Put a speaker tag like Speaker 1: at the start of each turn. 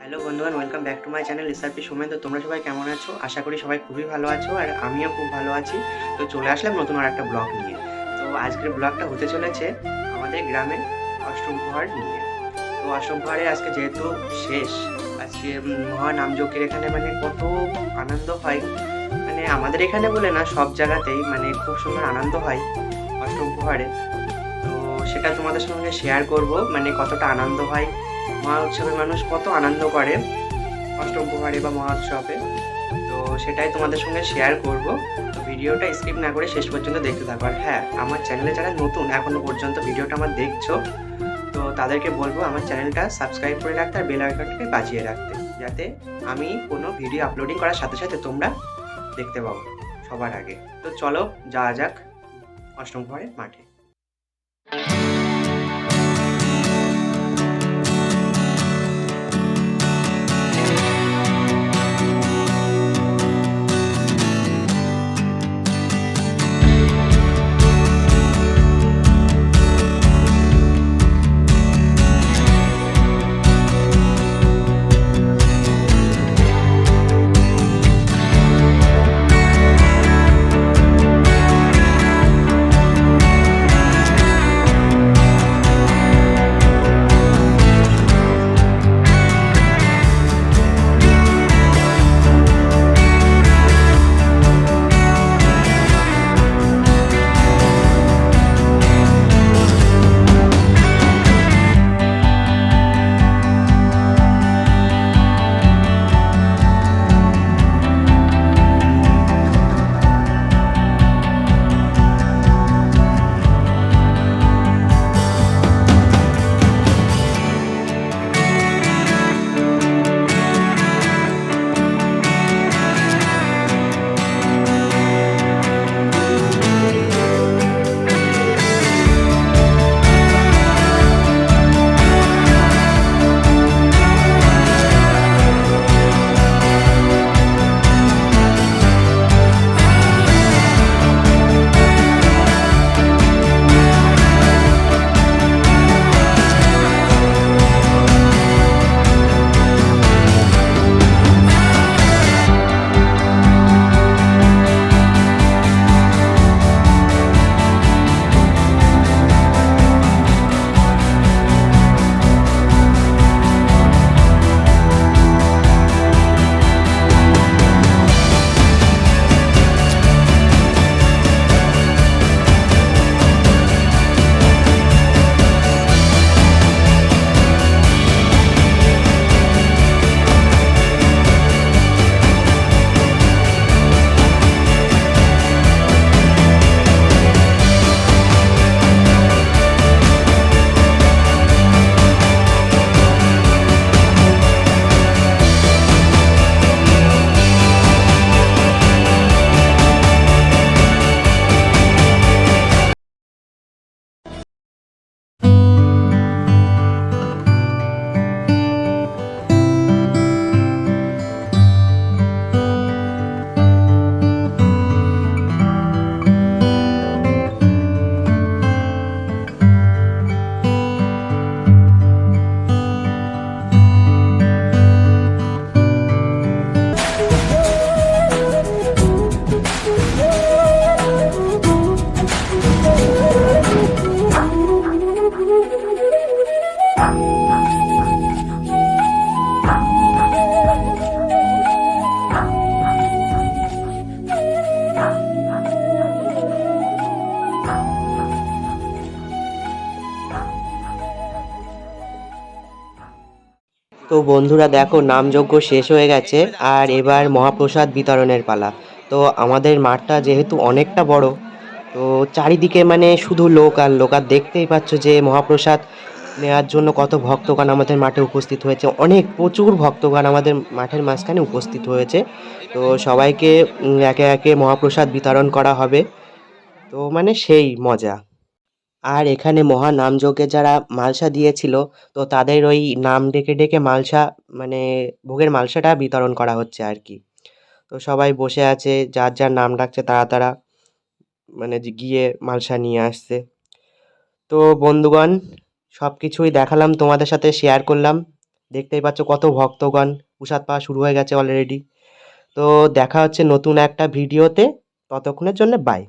Speaker 1: Hello বন্ধুগণ, welcome back to my channel SRP Somen. তো তোমরা সবাই কেমন আছো? আশা করি সবাই খুবই ভালো আছো, আর আমিও খুব ভালো আছি। তো চলে আসলাম নতুন আর একটা ব্লগ নিয়ে। তো আজকের ব্লগটা হতে চলেছে আমাদের গ্রামে অষ্টম প্রহর নিয়ে। তো অষ্টম প্রহরে আজকে যেহেতু শেষ, আজকে মহানামযজ্ঞের এখানে মানে কত আনন্দ হয়। মানে আমাদের এখানে বলে না, সব জায়গাতেই মানে খুব সুন্দর আনন্দ হয় অষ্টম প্রহরে। তো সেটা তোমাদের সঙ্গে শেয়ার করব, মানে কতটা আনন্দ হয়। মহা উৎসবে মানুষ কত আনন্দ করে অষ্টম প্রহরে বা মহোৎসবে। তো সেটাই তোমাদের সঙ্গে শেয়ার করব। তো ভিডিওটা স্কিপ না করে শেষ পর্যন্ত দেখতে থাকো। আর হ্যাঁ, আমার চ্যানেলে যারা নতুন এখনো পর্যন্ত ভিডিওটা আমার দেখছো, তো তাদেরকে বলবো আমার চ্যানেলটা সাবস্ক্রাইব করে রাখতে আর বেল আইকনটাকে বাজিয়ে রাখতে, যাতে আমি কোনো ভিডিও আপলোডিং করার সাথে সাথে তোমরা দেখতে পাবো সবার আগে। তো চলো যাওয়া যাক অষ্টম প্রহরের মাঠে। তো বন্ধুরা দেখো, নামযজ্ঞ শেষ হয়ে গেছে আর এবার মহাপ্রসাদ বিতরণের পালা। তো আমাদের মাঠটা যেহেতু অনেকটা বড়, তো চারিদিকে মানে শুধু লোক আর লোক। আর দেখতেই পাচ্ছ যে মহাপ্রসাদ নেওয়ার জন্য কত ভক্তগণ আমাদের মাঠে উপস্থিত হয়েছে। অনেক প্রচুর ভক্তগণ আমাদের মাঠের মাঝখানে উপস্থিত হয়েছে। তো সবাইকে একে একে মহাপ্রসাদ বিতরণ করা হবে। তো মানে সেই মজা। আর এখানে মহানামযজ্ঞে যারা মালসা দিয়েছিল, তো তাদের ওই নাম ডেকে ডেকে মালসা, মানে ভোগের মালসাটা বিতরণ করা হচ্ছে আর কি। তো সবাই বসে আছে, যার যার নাম ডাকছে তারা তারা মানে যে গিয়ে মালসা নিয়ে আসছে। তো বন্ধুগণ, সব কিছুই দেখালাম, তোমাদের সাথে শেয়ার করলাম। দেখতেই পাচ্ছ কত ভক্তগণ প্রসাদ পাওয়া শুরু হয়ে গেছে অলরেডি। তো দেখা হচ্ছে নতুন একটা ভিডিওতে, ততক্ষণের জন্য বাই।